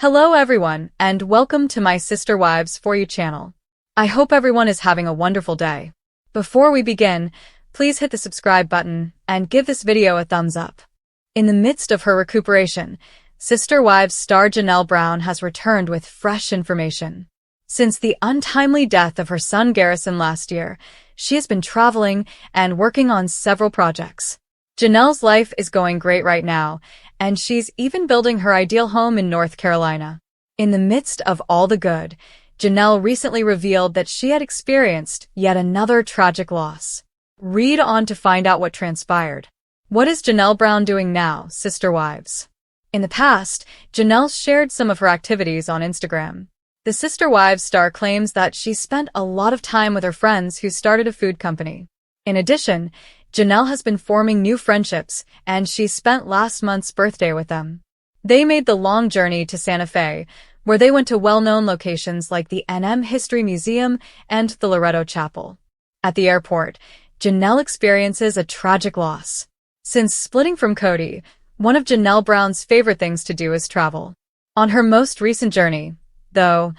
Hello everyone, and welcome to my Sister Wives For You channel. I hope everyone is having a wonderful day. Before we begin, please hit the subscribe button and give this video a thumbs up. In the midst of her recuperation, Sister Wives star Janelle Brown has returned with fresh information. Since the untimely death of her son Garrison last year, she has been traveling and working on several projects. Janelle's life is going great right now, and she's even building her ideal home in North Carolina. In the midst of all the good, Janelle recently revealed that she had experienced yet another tragic loss. Read on to find out what transpired. What is Janelle Brown doing now, Sister Wives? In the past, Janelle shared some of her activities on Instagram. The Sister Wives star claims that she spent a lot of time with her friends who started a food company. In addition, Janelle has been forming new friendships, and she spent last month's birthday with them. They made the long journey to Santa Fe, where they went to well-known locations like the NM History Museum and the Loretto Chapel. At the airport, Janelle experiences a tragic loss. Since splitting from Kody, one of Janelle Brown's favorite things to do is travel. On her most recent journey, though,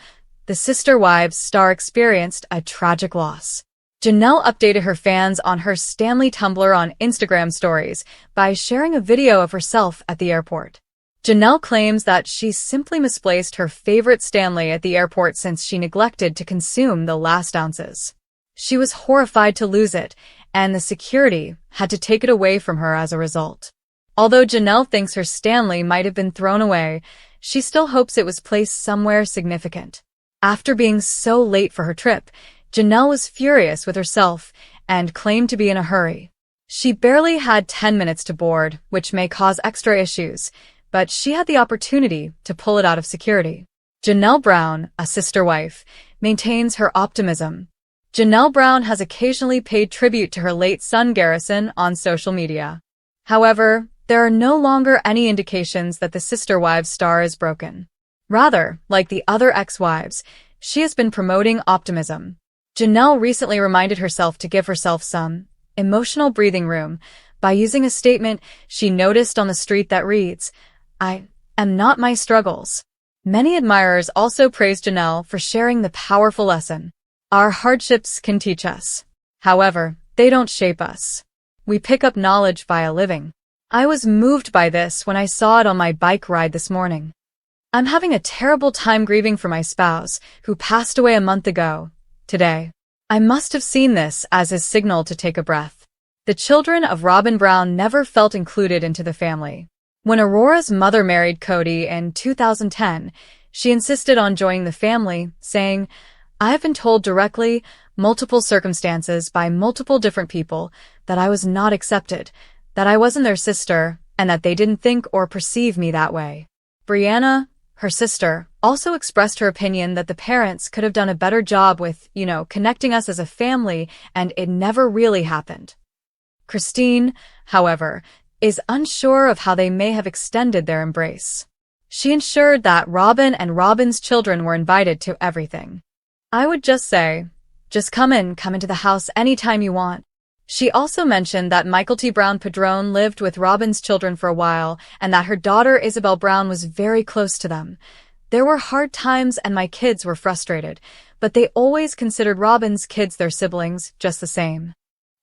the Sister Wives star experienced a tragic loss. Janelle updated her fans on her Stanley Tumblr on Instagram stories by sharing a video of herself at the airport. Janelle claims that she simply misplaced her favorite Stanley at the airport since she neglected to consume the last ounces. She was horrified to lose it, and the security had to take it away from her as a result. Although Janelle thinks her Stanley might have been thrown away, she still hopes it was placed somewhere significant. After being so late for her trip, Janelle was furious with herself and claimed to be in a hurry. She barely had 10 minutes to board, which may cause extra issues, but she had the opportunity to pull it out of security. Janelle Brown, a sister wife, maintains her optimism. Janelle Brown has occasionally paid tribute to her late son Garrison on social media. However, there are no longer any indications that the Sister Wives star is broken. Rather, like the other ex-wives, she has been promoting optimism. Janelle recently reminded herself to give herself some emotional breathing room by using a statement she noticed on the street that reads, "I am not my struggles." Many admirers also praised Janelle for sharing the powerful lesson. Our hardships can teach us. However, they don't shape us. We pick up knowledge via living. I was moved by this when I saw it on my bike ride this morning. I'm having a terrible time grieving for my spouse, who passed away a month ago. Today, I must have seen this as his signal to take a breath. The children of Robin Brown never felt included into the family. When Aurora's mother married Kody in 2010, she insisted on joining the family, saying, "I have been told directly, multiple circumstances by multiple different people, that I was not accepted, that I wasn't their sister, and that they didn't think or perceive me that way." Brianna, her sister, also expressed her opinion that the parents could have done a better job with, connecting us as a family, and it never really happened. Christine, however, is unsure of how they may have extended their embrace. She ensured that Robin and Robin's children were invited to everything. "I would just say, just come into the house anytime you want." She also mentioned that Michael T. Brown Padron lived with Robin's children for a while and that her daughter Isabel Brown was very close to them. "There were hard times and my kids were frustrated, but they always considered Robin's kids their siblings just the same."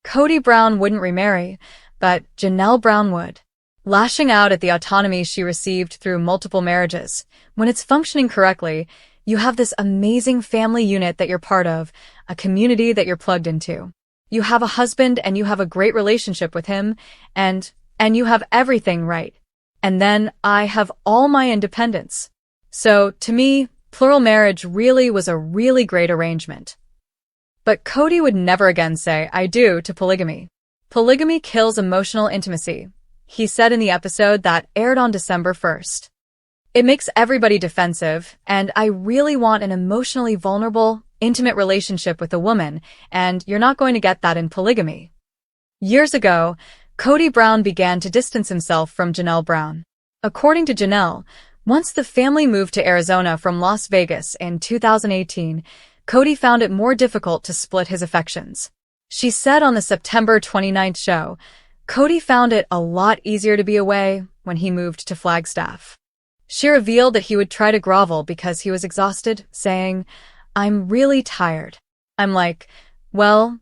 Kody Brown wouldn't remarry, but Janelle Brown would. Lashing out at the autonomy she received through multiple marriages. When it's functioning correctly, you have this amazing family unit that you're part of, a community that you're plugged into. You have a husband and you have a great relationship with him, and you have everything right. And then I have all my independence. So, to me, plural marriage really was a really great arrangement. But Kody would never again say "I do" to polygamy. "Polygamy kills emotional intimacy," he said in the episode that aired on December 1st. "It makes everybody defensive, and I really want an emotionally vulnerable, intimate relationship with a woman, and you're not going to get that in polygamy." Years ago, Kody Brown began to distance himself from Janelle Brown. According to Janelle, once the family moved to Arizona from Las Vegas in 2018, Kody found it more difficult to split his affections. She said on the September 29th show, "Kody found it a lot easier to be away when he moved to Flagstaff." She revealed that he would try to grovel because he was exhausted, saying, "I'm really tired." I'm like, well,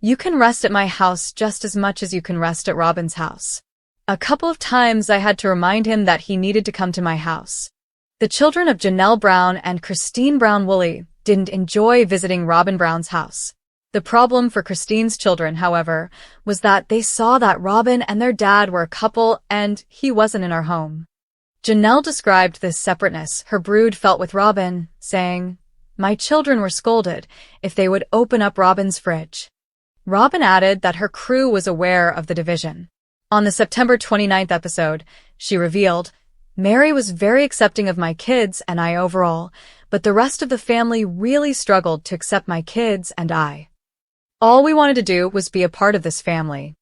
you can rest at my house just as much as you can rest at Robin's house. A couple of times I had to remind him that he needed to come to my house. The children of Janelle Brown and Christine Brown-Woolley didn't enjoy visiting Robin Brown's house. The problem for Christine's children, however, was that they saw that Robin and their dad were a couple and he wasn't in our home. Janelle described this separateness her brood felt with Robin, saying, "My children were scolded if they would open up Robin's fridge." Robin added that her crew was aware of the division. On the September 29th episode, she revealed, "Mary was very accepting of my kids and I overall, but the rest of the family really struggled to accept my kids and I. All we wanted to do was be a part of this family."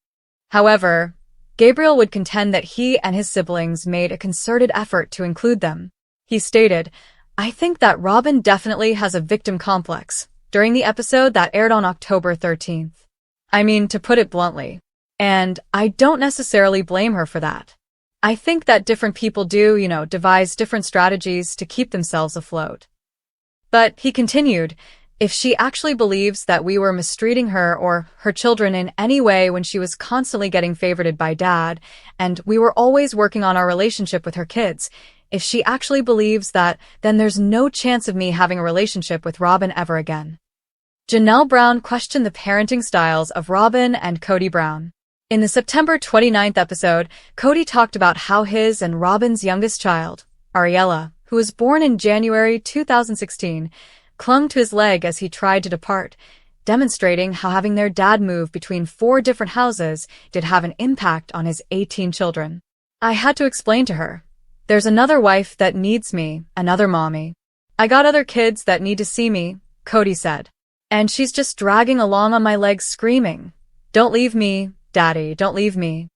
However, Gabriel would contend that he and his siblings made a concerted effort to include them. He stated, "I think that Robin definitely has a victim complex," during the episode that aired on October 13th. I mean, to put it bluntly. And I don't necessarily blame her for that. I think that different people do, devise different strategies to keep themselves afloat. But he continued, "If she actually believes that we were mistreating her or her children in any way when she was constantly getting favorited by Dad, and we were always working on our relationship with her kids, if she actually believes that, then there's no chance of me having a relationship with Robin ever again." Janelle Brown questioned the parenting styles of Robin and Kody Brown. In the September 29th episode, Kody talked about how his and Robin's youngest child, Ariella, who was born in January 2016, clung to his leg as he tried to depart, demonstrating how having their dad move between 4 different houses did have an impact on his 18 children. "I had to explain to her, there's another wife that needs me, another mommy. I got other kids that need to see me," Kody said. "And she's just dragging along on my legs screaming, 'Don't leave me, Daddy, don't leave me.'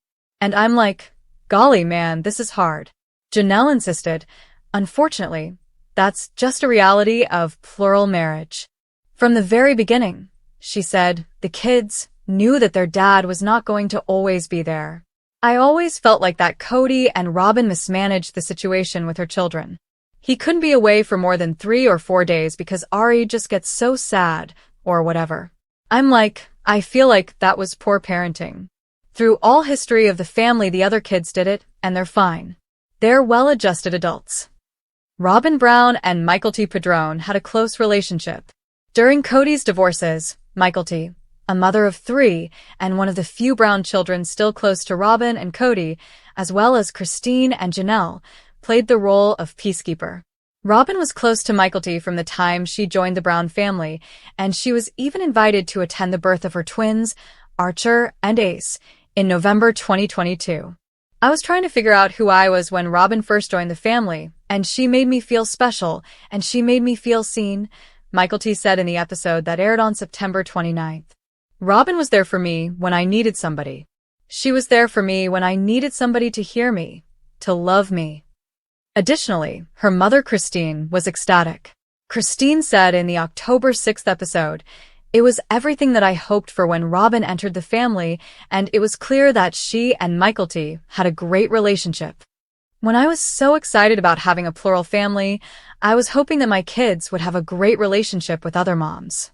And I'm like, golly man, this is hard." Janelle insisted, "Unfortunately, that's just a reality of plural marriage. From the very beginning," she said, "the kids knew that their dad was not going to always be there. I always felt like that Kody and Robin mismanaged the situation with her children. He couldn't be away for more than 3 or 4 days because Ari just gets so sad, or whatever." I'm like, I feel like that was poor parenting. Through all history of the family, the other kids did it, and they're fine. They're well-adjusted adults. Robin Brown and Michael T. Padrone had a close relationship. During Kody's divorces, Michael T., a mother of 3 and one of the few Brown children still close to Robin and Kody, as well as Christine and Janelle, played the role of peacekeeper. Robin was close to Michael T. from the time she joined the Brown family, and she was even invited to attend the birth of her twins, Archer and Ace, in November 2022. "I was trying to figure out who I was when Robin first joined the family, and she made me feel special, and she made me feel seen," Michael T. said in the episode that aired on September 29th. "Robin was there for me when I needed somebody. She was there for me when I needed somebody to hear me, to love me." Additionally, her mother Christine was ecstatic. Christine said in the October 6th episode, "It was everything that I hoped for when Robin entered the family, and it was clear that she and Michael T. had a great relationship. When I was so excited about having a plural family, I was hoping that my kids would have a great relationship with other moms."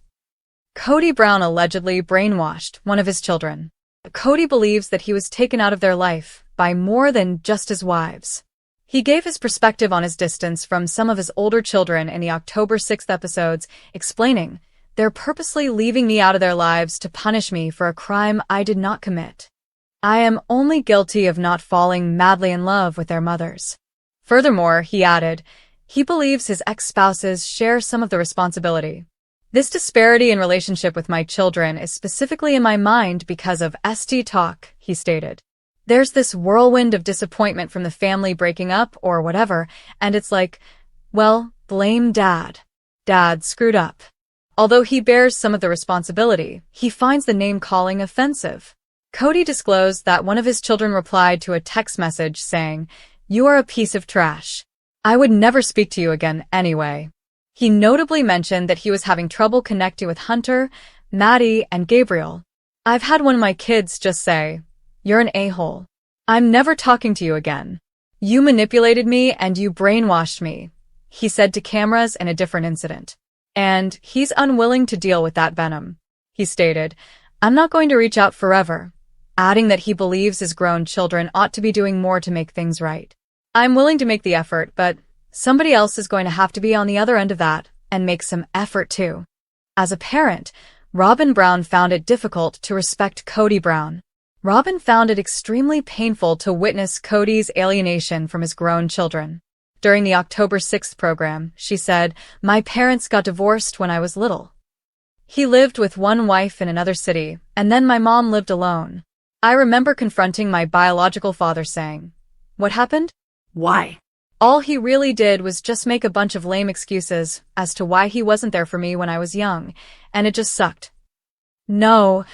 Kody Brown allegedly brainwashed one of his children. Kody believes that he was taken out of their life by more than just his wives. He gave his perspective on his distance from some of his older children in the October 6th episodes, explaining, "They're purposely leaving me out of their lives to punish me for a crime I did not commit. I am only guilty of not falling madly in love with their mothers." Furthermore, he added, he believes his ex-spouses share some of the responsibility. "This disparity in relationship with my children is specifically in my mind because of ST talk," he stated. "There's this whirlwind of disappointment from the family breaking up or whatever, and it's like, well, blame Dad. Dad screwed up." Although he bears some of the responsibility, he finds the name-calling offensive. Kody disclosed that one of his children replied to a text message saying, "You are a piece of trash. I would never speak to you again anyway." He notably mentioned that he was having trouble connecting with Hunter, Maddie, and Gabriel. "I've had one of my kids just say, 'You're an a-hole. I'm never talking to you again. "You manipulated me and you brainwashed me," he said to cameras in a different incident. And he's unwilling to deal with that venom. He stated, "I'm not going to reach out forever," adding that he believes his grown children ought to be doing more to make things right. "I'm willing to make the effort, but somebody else is going to have to be on the other end of that and make some effort too." As a parent, Robin Brown found it difficult to respect Kody Brown. Robin found it extremely painful to witness Kody's alienation from his grown children. During the October 6th program, she said, "My parents got divorced when I was little. He lived with one wife in another city, and then my mom lived alone. I remember confronting my biological father saying, 'What happened? Why?' All he really did was just make a bunch of lame excuses as to why he wasn't there for me when I was young, and it just sucked." No,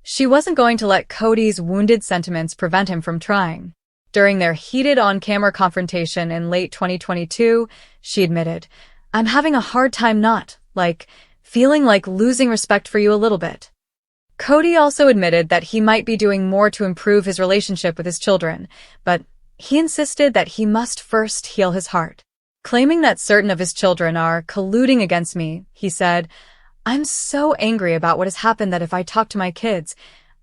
she wasn't going to let Kody's wounded sentiments prevent him from trying. During their heated on-camera confrontation in late 2022, she admitted, "I'm having a hard time feeling like losing respect for you a little bit." Kody also admitted that he might be doing more to improve his relationship with his children, but he insisted that he must first heal his heart. Claiming that certain of his children are colluding against me, he said, "I'm so angry about what has happened that if I talk to my kids,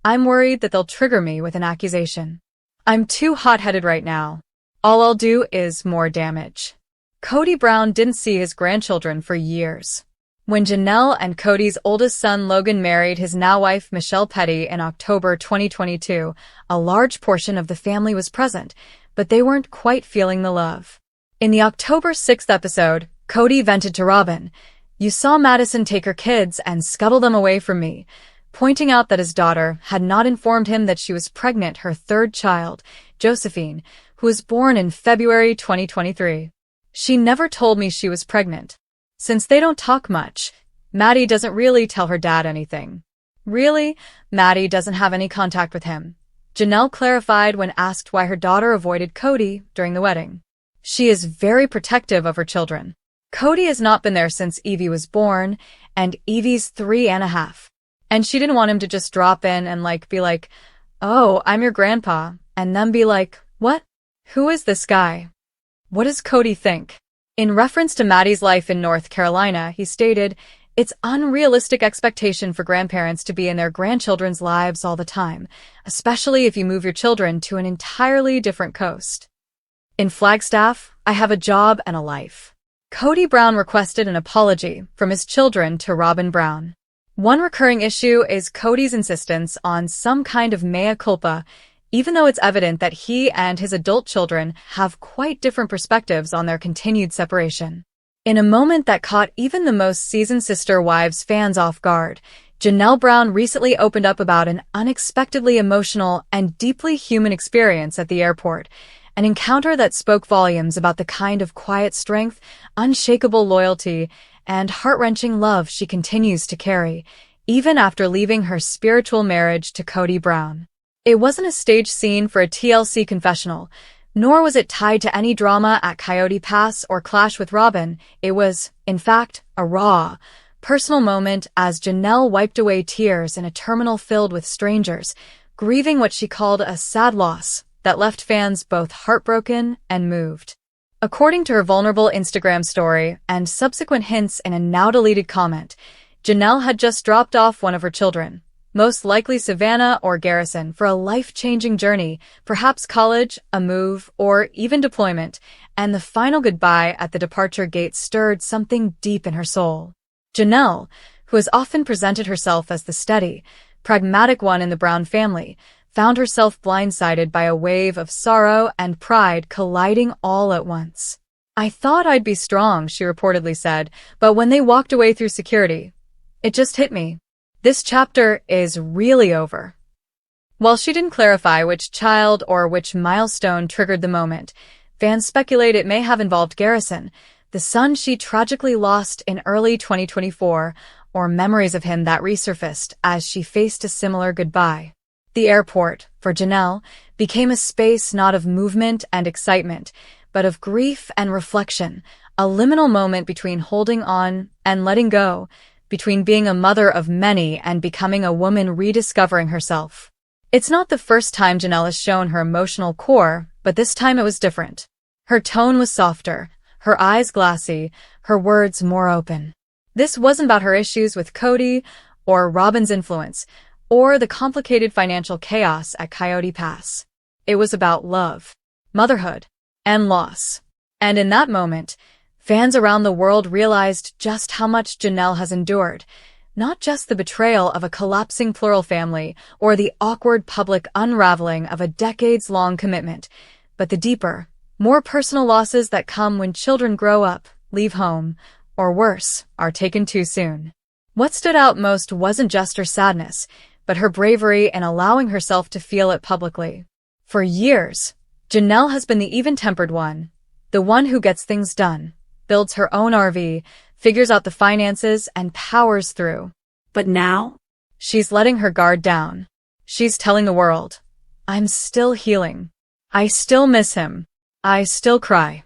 I'm worried that they'll trigger me with an accusation. I'm too hot-headed right now. All I'll do is more damage." Kody Brown didn't see his grandchildren for years. When Janelle and Kody's oldest son Logan married his now-wife Michelle Petty in October 2022, a large portion of the family was present, but they weren't quite feeling the love. In the October 6th episode, Kody vented to Robin, "You saw Madison take her kids and scuttle them away from me," pointing out that his daughter had not informed him that she was pregnant her third child, Josephine, who was born in February 2023. "She never told me she was pregnant. Since they don't talk much, Maddie doesn't really tell her dad anything." Really, Maddie doesn't have any contact with him, Janelle clarified when asked why her daughter avoided Kody during the wedding. "She is very protective of her children. Kody has not been there since Evie was born, and Evie's 3.5. And she didn't want him to just drop in and be like, 'Oh, I'm your grandpa,' and then be like, 'What? Who is this guy? What does Kody think?'" In reference to Maddie's life in North Carolina, he stated, "It's unrealistic expectation for grandparents to be in their grandchildren's lives all the time, especially if you move your children to an entirely different coast. In Flagstaff, I have a job and a life." Kody Brown requested an apology from his children to Robin Brown. One recurring issue is Kody's insistence on some kind of mea culpa, even though it's evident that he and his adult children have quite different perspectives on their continued separation. In a moment that caught even the most seasoned Sister Wives fans off guard, Janelle Brown recently opened up about an unexpectedly emotional and deeply human experience at the airport, an encounter that spoke volumes about the kind of quiet strength, unshakable loyalty, and heart-wrenching love she continues to carry, even after leaving her spiritual marriage to Kody Brown. It wasn't a staged scene for a TLC confessional, nor was it tied to any drama at Coyote Pass or clash with Robin. It was, in fact, a raw, personal moment as Janelle wiped away tears in a terminal filled with strangers, grieving what she called a sad loss that left fans both heartbroken and moved. According to her vulnerable Instagram story and subsequent hints in a now-deleted comment, Janelle had just dropped off one of her children, most likely Savannah or Garrison, for a life-changing journey, perhaps college, a move, or even deployment, and the final goodbye at the departure gate stirred something deep in her soul. Janelle, who has often presented herself as the steady, pragmatic one in the Brown family, found herself blindsided by a wave of sorrow and pride colliding all at once. "I thought I'd be strong," she reportedly said, "but when they walked away through security, it just hit me. This chapter is really over." While she didn't clarify which child or which milestone triggered the moment, fans speculate it may have involved Garrison, the son she tragically lost in early 2024, or memories of him that resurfaced as she faced a similar goodbye. The airport, for Janelle, became a space not of movement and excitement, but of grief and reflection, a liminal moment between holding on and letting go, between being a mother of many and becoming a woman rediscovering herself. It's not the first time Janelle has shown her emotional core, but this time it was different. Her tone was softer, her eyes glassy, her words more open. This wasn't about her issues with Kody, or Robin's influence, or the complicated financial chaos at Coyote Pass. It was about love, motherhood, and loss. And in that moment, fans around the world realized just how much Janelle has endured, not just the betrayal of a collapsing plural family or the awkward public unraveling of a decades-long commitment, but the deeper, more personal losses that come when children grow up, leave home, or worse, are taken too soon. What stood out most wasn't just her sadness, but her bravery in allowing herself to feel it publicly. For years, Janelle has been the even-tempered one, the one who gets things done, builds her own RV, figures out the finances, and powers through. But now, she's letting her guard down. She's telling the world, I'm still healing. I still miss him. I still cry.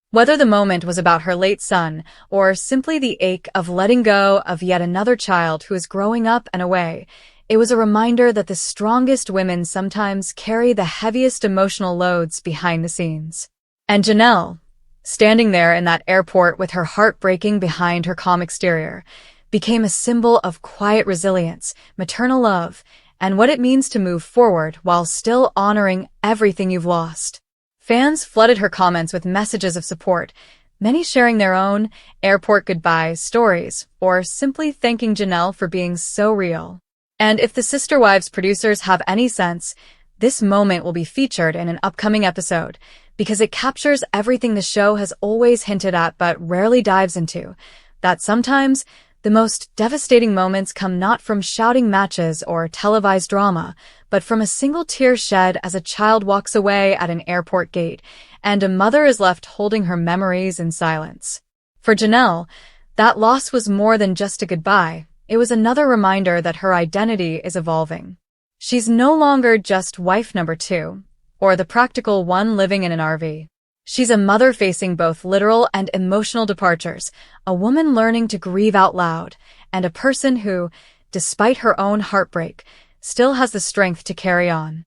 Whether the moment was about her late son, or simply the ache of letting go of yet another child who is growing up and away, it was a reminder that the strongest women sometimes carry the heaviest emotional loads behind the scenes. And Janelle, standing there in that airport with her heart breaking behind her calm exterior, became a symbol of quiet resilience, maternal love, and what it means to move forward while still honoring everything you've lost. Fans flooded her comments with messages of support, many sharing their own airport goodbye stories, or simply thanking Janelle for being so real. And if the Sister Wives producers have any sense, this moment will be featured in an upcoming episode, because it captures everything the show has always hinted at but rarely dives into, that sometimes the most devastating moments come not from shouting matches or televised drama, but from a single tear shed as a child walks away at an airport gate, and a mother is left holding her memories in silence. For Janelle, that loss was more than just a goodbye. It was another reminder that her identity is evolving. She's no longer just wife number 2, or the practical one living in an RV. She's a mother facing both literal and emotional departures, a woman learning to grieve out loud, and a person who, despite her own heartbreak, still has the strength to carry on.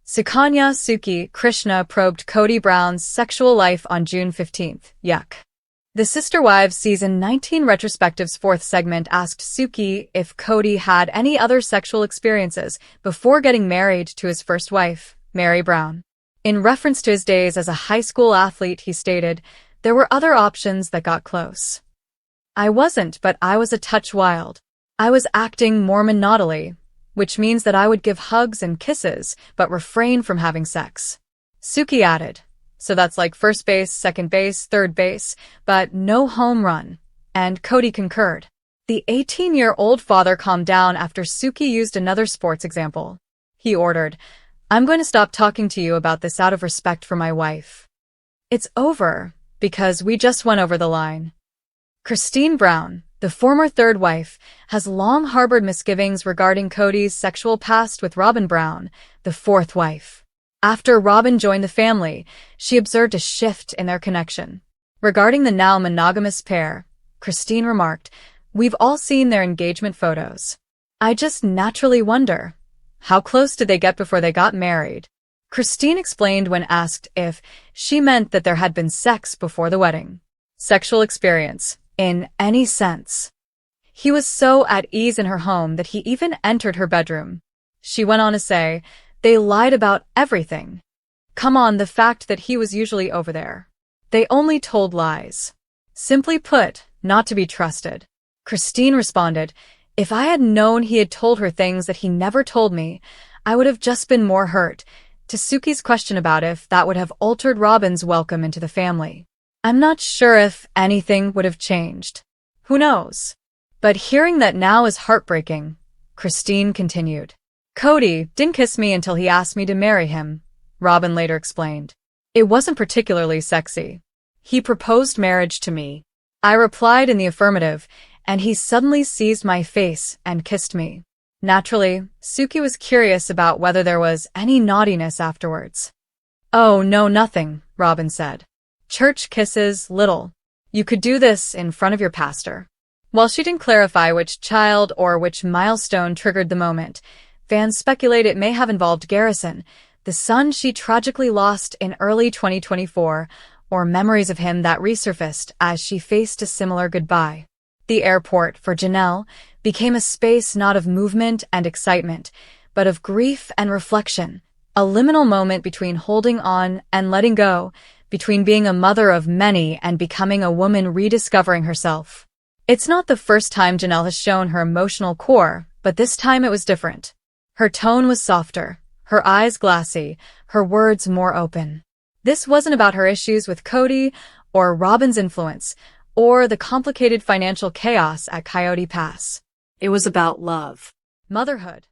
Sukanya Suki Krishna probed Kody Brown's sexual life on June 15th. Yuck. The Sister Wives Season 19 Retrospective's 4th segment asked Suki if Kody had any other sexual experiences before getting married to his first wife, Mary Brown. In reference to his days as a high school athlete, he stated, there were other options that got close. I wasn't, but I was a touch wild. I was acting Mormon naughtily, which means that I would give hugs and kisses, but refrain from having sex. Suki added, so that's like first base, second base, third base, but no home run. And Kody concurred. The 18-year-old father calmed down after Suki used another sports example. He ordered, I'm going to stop talking to you about this out of respect for my wife. It's over, because we just went over the line. Christine Brown, the former third wife, has long harbored misgivings regarding Kody's sexual past with Robin Brown, the fourth wife. After Robin joined the family, she observed a shift in their connection. Regarding the now monogamous pair, Christine remarked, we've all seen their engagement photos. I just naturally wonder, how close did they get before they got married? Christine explained when asked if she meant that there had been sex before the wedding. Sexual experience, in any sense. He was so at ease in her home that he even entered her bedroom. She went on to say, they lied about everything. Come on, the fact that he was usually over there. They only told lies. Simply put, not to be trusted. Christine responded, if I had known he had told her things that he never told me, I would have just been more hurt. To Suki's question about if that would have altered Robin's welcome into the family. I'm not sure if anything would have changed. Who knows? But hearing that now is heartbreaking, Christine continued. Kody didn't kiss me until he asked me to marry him, Robin later explained. It wasn't particularly sexy. He proposed marriage to me. I replied in the affirmative, and he suddenly seized my face and kissed me. Naturally, Suki was curious about whether there was any naughtiness afterwards. Oh, no, nothing, Robin said. Church kisses, little. You could do this in front of your pastor. While she didn't clarify which child or which milestone triggered the moment, fans speculate it may have involved Garrison, the son she tragically lost in early 2024, or memories of him that resurfaced as she faced a similar goodbye. The airport, for Janelle, became a space not of movement and excitement, but of grief and reflection, a liminal moment between holding on and letting go, between being a mother of many and becoming a woman rediscovering herself. It's not the first time Janelle has shown her emotional core, but this time it was different. Her tone was softer, her eyes glassy, her words more open. This wasn't about her issues with Kody or Robin's influence, or the complicated financial chaos at Coyote Pass. It was about love, motherhood,